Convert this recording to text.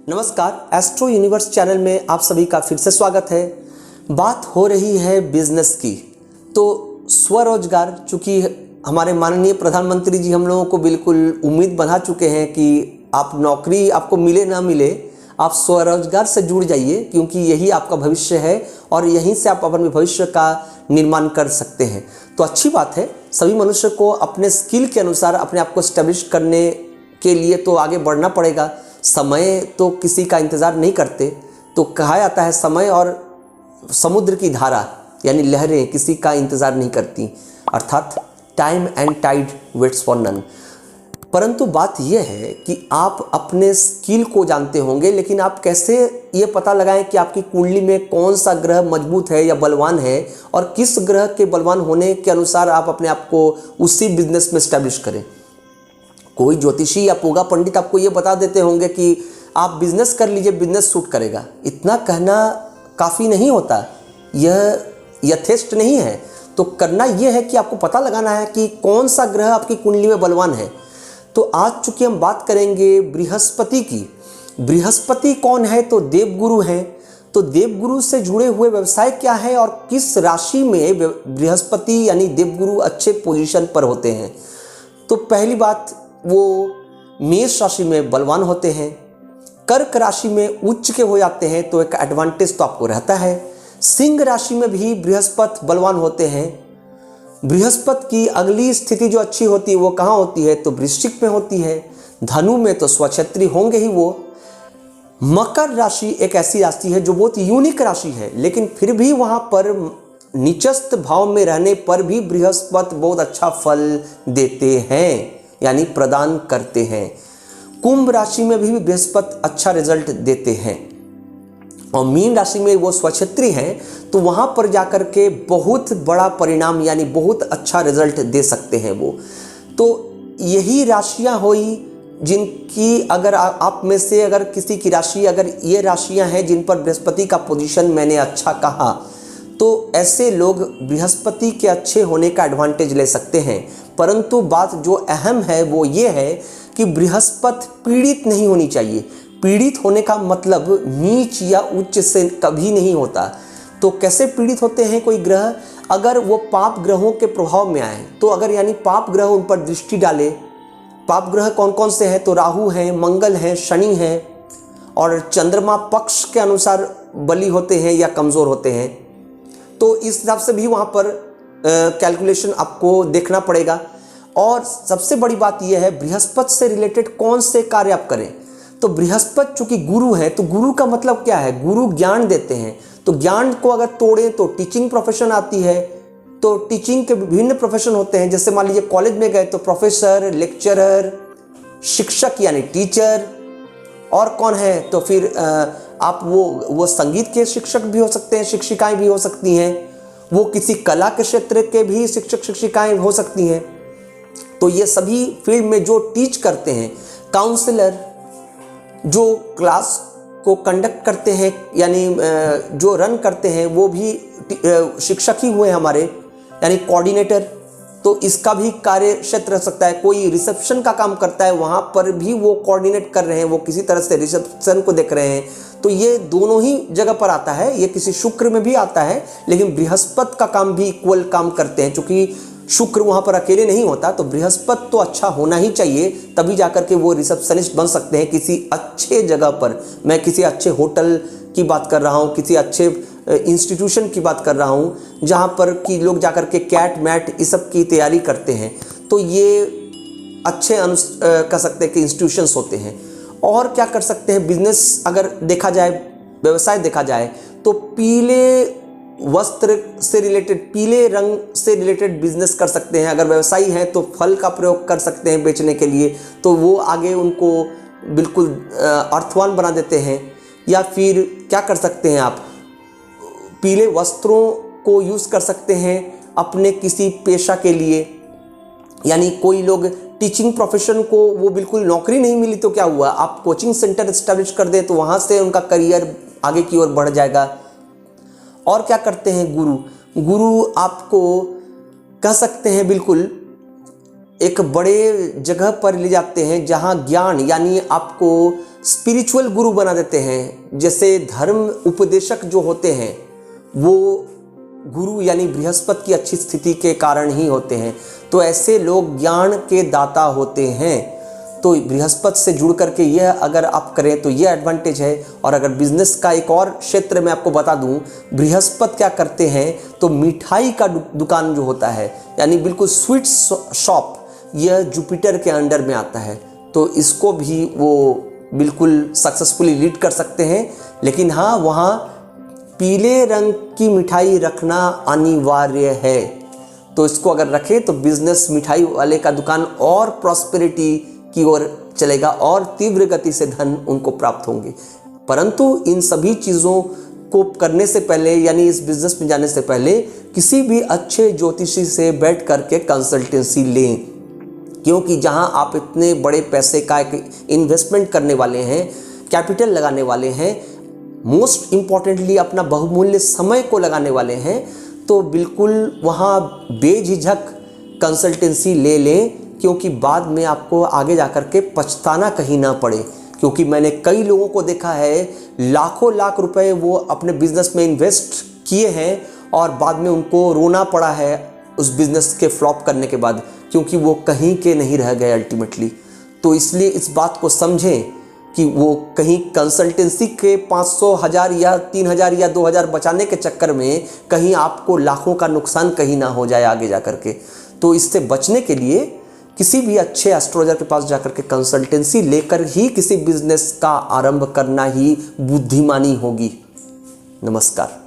नमस्कार, astro universe channel में आप सभी का फिर से स्वागत है। बात हो रही है बिजनेस की। तो स्वरोजगार, चूँकि हमारे माननीय प्रधानमंत्री जी हम लोगों को बिल्कुल उम्मीद बना चुके हैं कि आप नौकरी आपको मिले ना मिले, आप स्वरोजगार से जुड़ जाइए, क्योंकि यही आपका भविष्य है और यहीं से आप अपने भविष्य का निर्माण कर सकते हैं। तो अच्छी बात है, सभी मनुष्य को अपने स्किल के अनुसार अपने आप को एस्टेब्लिश करने के लिए तो आगे बढ़ना पड़ेगा। समय तो किसी का इंतज़ार नहीं करते। तो कहा जाता है समय और समुद्र की धारा यानी लहरें किसी का इंतज़ार नहीं करती, अर्थात time and tide waits for none. परंतु बात यह है कि आप अपने स्किल को जानते होंगे, लेकिन आप कैसे ये पता लगाएं कि आपकी कुंडली में कौन सा ग्रह मजबूत है या बलवान है, और किस ग्रह के बलवान होने के अनुसार आप अपने आप को उसी बिजनेस में एस्टैब्लिश करें। कोई ज्योतिषी या पूगा पंडित आपको ये बता देते होंगे कि आप बिजनेस कर लीजिए, बिजनेस सूट करेगा। इतना कहना काफ़ी नहीं होता, यह यथेष्ट नहीं है। तो करना यह है कि आपको पता लगाना है कि कौन सा ग्रह आपकी कुंडली में बलवान है। तो आज चूंकि हम बात करेंगे बृहस्पति की। बृहस्पति कौन है? तो देवगुरु हैं। तो देवगुरु से जुड़े हुए व्यवसाय क्या है और किस राशि में बृहस्पति यानी देवगुरु अच्छे पोजीशन पर होते हैं? तो पहली बात, वो मेष राशि में बलवान होते हैं, कर्क राशि में उच्च के हो जाते हैं, तो एक एडवांटेज तो आपको रहता है। सिंह राशि में भी बृहस्पति बलवान होते हैं। बृहस्पति की अगली स्थिति जो अच्छी होती है वो कहाँ होती है? तो वृश्चिक में होती है। धनु में तो स्वक्षेत्री होंगे ही वो। मकर राशि एक ऐसी राशि है जो बहुत यूनिक राशि है, लेकिन फिर भी वहाँ पर नीचस्थ भाव में रहने पर भी बृहस्पति बहुत अच्छा फल देते हैं, यानी प्रदान करते हैं। कुंभ राशि में भी बृहस्पति अच्छा रिजल्ट देते हैं, और मीन राशि में वो स्वक्षेत्री हैं, तो वहाँ पर जाकर के बहुत बड़ा परिणाम यानी बहुत अच्छा रिजल्ट दे सकते हैं वो। तो यही राशियाँ हुई जिनकी अगर आप में से अगर किसी की राशि, अगर ये राशियाँ हैं जिन पर बृहस्पति का पोजीशन मैंने अच्छा कहा, तो ऐसे लोग बृहस्पति के अच्छे होने का एडवांटेज ले सकते हैं। परंतु बात जो अहम है वो ये है कि बृहस्पति पीड़ित नहीं होनी चाहिए। पीड़ित होने का मतलब नीच या उच्च से कभी नहीं होता। तो कैसे पीड़ित होते हैं कोई ग्रह? अगर वो पाप ग्रहों के प्रभाव में आए, तो अगर यानी पाप ग्रह उन पर दृष्टि डाले। पाप ग्रह कौन कौन से हैं? तो राहु हैं, मंगल हैं, शनि हैं, और चंद्रमा पक्ष के अनुसार बली होते हैं या कमज़ोर होते हैं। तो इस हिसाब से भी वहाँ पर कैलकुलेशन आपको देखना पड़ेगा। और सबसे बड़ी बात यह है, बृहस्पति से रिलेटेड कौन से कार्य आप करें। तो बृहस्पति चूंकि गुरु है, तो गुरु का मतलब क्या है? गुरु ज्ञान देते हैं। तो ज्ञान को अगर तोड़ें तो टीचिंग प्रोफेशन आती है। तो टीचिंग के विभिन्न प्रोफेशन होते हैं, जैसे मान लीजिए कॉलेज में गए तो प्रोफेसर, लेक्चरर, शिक्षक यानी टीचर, और कौन है? तो फिर आप वो संगीत के शिक्षक भी हो सकते हैं, शिक्षिकाएं भी हो सकती हैं। वो किसी कला के क्षेत्र के भी शिक्षक शिक्षिकाएं हो सकती हैं। तो ये सभी फील्ड में जो टीच करते हैं, काउंसलर जो क्लास को कंडक्ट करते हैं यानी जो रन करते हैं, वो भी शिक्षक ही हुए हमारे, यानी कोऑर्डिनेटर। तो इसका भी कार्य क्षेत्र रह सकता है। कोई रिसेप्शन का काम करता है, वहाँ पर भी वो कोऑर्डिनेट कर रहे हैं, वो किसी तरह से रिसेप्शन को देख रहे हैं। तो ये दोनों ही जगह पर आता है। ये किसी शुक्र में भी आता है, लेकिन बृहस्पति का काम भी इक्वल काम करते हैं, क्योंकि शुक्र वहाँ पर अकेले नहीं होता। तो बृहस्पति तो अच्छा होना ही चाहिए, तभी जाकर के वो रिसेप्शनिस्ट बन सकते हैं किसी अच्छे जगह पर। मैं किसी अच्छे होटल की बात कर रहा हूँ, किसी अच्छे इंस्टीट्यूशन की बात कर रहा हूँ, जहाँ पर कि लोग जाकर के कैट मैट इस सब की तैयारी करते हैं। तो ये अच्छे कह सकते हैं कि इंस्टीट्यूशंस होते हैं। और क्या कर सकते हैं? बिजनेस अगर देखा जाए, व्यवसाय देखा जाए, तो पीले वस्त्र से रिलेटेड, पीले रंग से रिलेटेड बिजनेस कर सकते हैं। अगर व्यवसायी है तो फल का प्रयोग कर सकते हैं बेचने के लिए, तो वो आगे उनको बिल्कुल अर्थवान बना देते हैं। या फिर क्या कर सकते हैं आप? पीले वस्त्रों को यूज़ कर सकते हैं अपने किसी पेशा के लिए। यानी कोई लोग टीचिंग प्रोफेशन को, वो बिल्कुल नौकरी नहीं मिली तो क्या हुआ, आप कोचिंग सेंटर एस्टेब्लिश कर दें तो वहाँ से उनका करियर आगे की ओर बढ़ जाएगा। और क्या करते हैं गुरु आपको कह सकते हैं बिल्कुल एक बड़े जगह पर ले जाते हैं जहाँ ज्ञान यानी आपको स्पिरिचुअल गुरु बना देते हैं। जैसे धर्म उपदेशक जो होते हैं वो गुरु यानी बृहस्पति की अच्छी स्थिति के कारण ही होते हैं। तो ऐसे लोग ज्ञान के दाता होते हैं। तो बृहस्पति से जुड़ करके यह अगर आप करें तो यह एडवांटेज है। और अगर बिजनेस का एक और क्षेत्र में आपको बता दूं, बृहस्पति क्या करते हैं तो मिठाई का दुकान जो होता है यानी बिल्कुल स्वीट शॉप, यह जुपिटर के अंडर में आता है। तो इसको भी वो बिल्कुल सक्सेसफुली लीड कर सकते हैं। लेकिन हाँ, वहाँ पीले रंग की मिठाई रखना अनिवार्य है। तो इसको अगर रखें तो बिजनेस मिठाई वाले का दुकान और प्रॉस्पेरिटी की ओर चलेगा और तीव्र गति से धन उनको प्राप्त होंगे। परंतु इन सभी चीज़ों को करने से पहले यानी इस बिजनेस में जाने से पहले किसी भी अच्छे ज्योतिषी से बैठ करके कंसल्टेंसी लें, क्योंकि जहां आप इतने बड़े पैसे का इन्वेस्टमेंट करने वाले हैं, कैपिटल लगाने वाले हैं, मोस्ट इम्पॉर्टेंटली अपना बहुमूल्य समय को लगाने वाले हैं, तो बिल्कुल वहाँ बेझिझक कंसल्टेंसी ले लें, क्योंकि बाद में आपको आगे जाकर के पछताना कहीं ना पड़े। क्योंकि मैंने कई लोगों को देखा है, लाखों लाख रुपए वो अपने बिजनेस में इन्वेस्ट किए हैं और बाद में उनको रोना पड़ा है उस बिजनेस के फ्लॉप करने के बाद, क्योंकि वो कहीं के नहीं रह गए अल्टीमेटली। तो इसलिए इस बात को समझें कि वो कहीं कंसल्टेंसी के 500, 1000 या 3000 या 2000 बचाने के चक्कर में कहीं आपको लाखों का नुकसान कहीं ना हो जाए आगे जा कर के। तो इससे बचने के लिए किसी भी अच्छे एस्ट्रोलॉजर के पास जाकर के कंसल्टेंसी लेकर ही किसी बिजनेस का आरंभ करना ही बुद्धिमानी होगी। नमस्कार।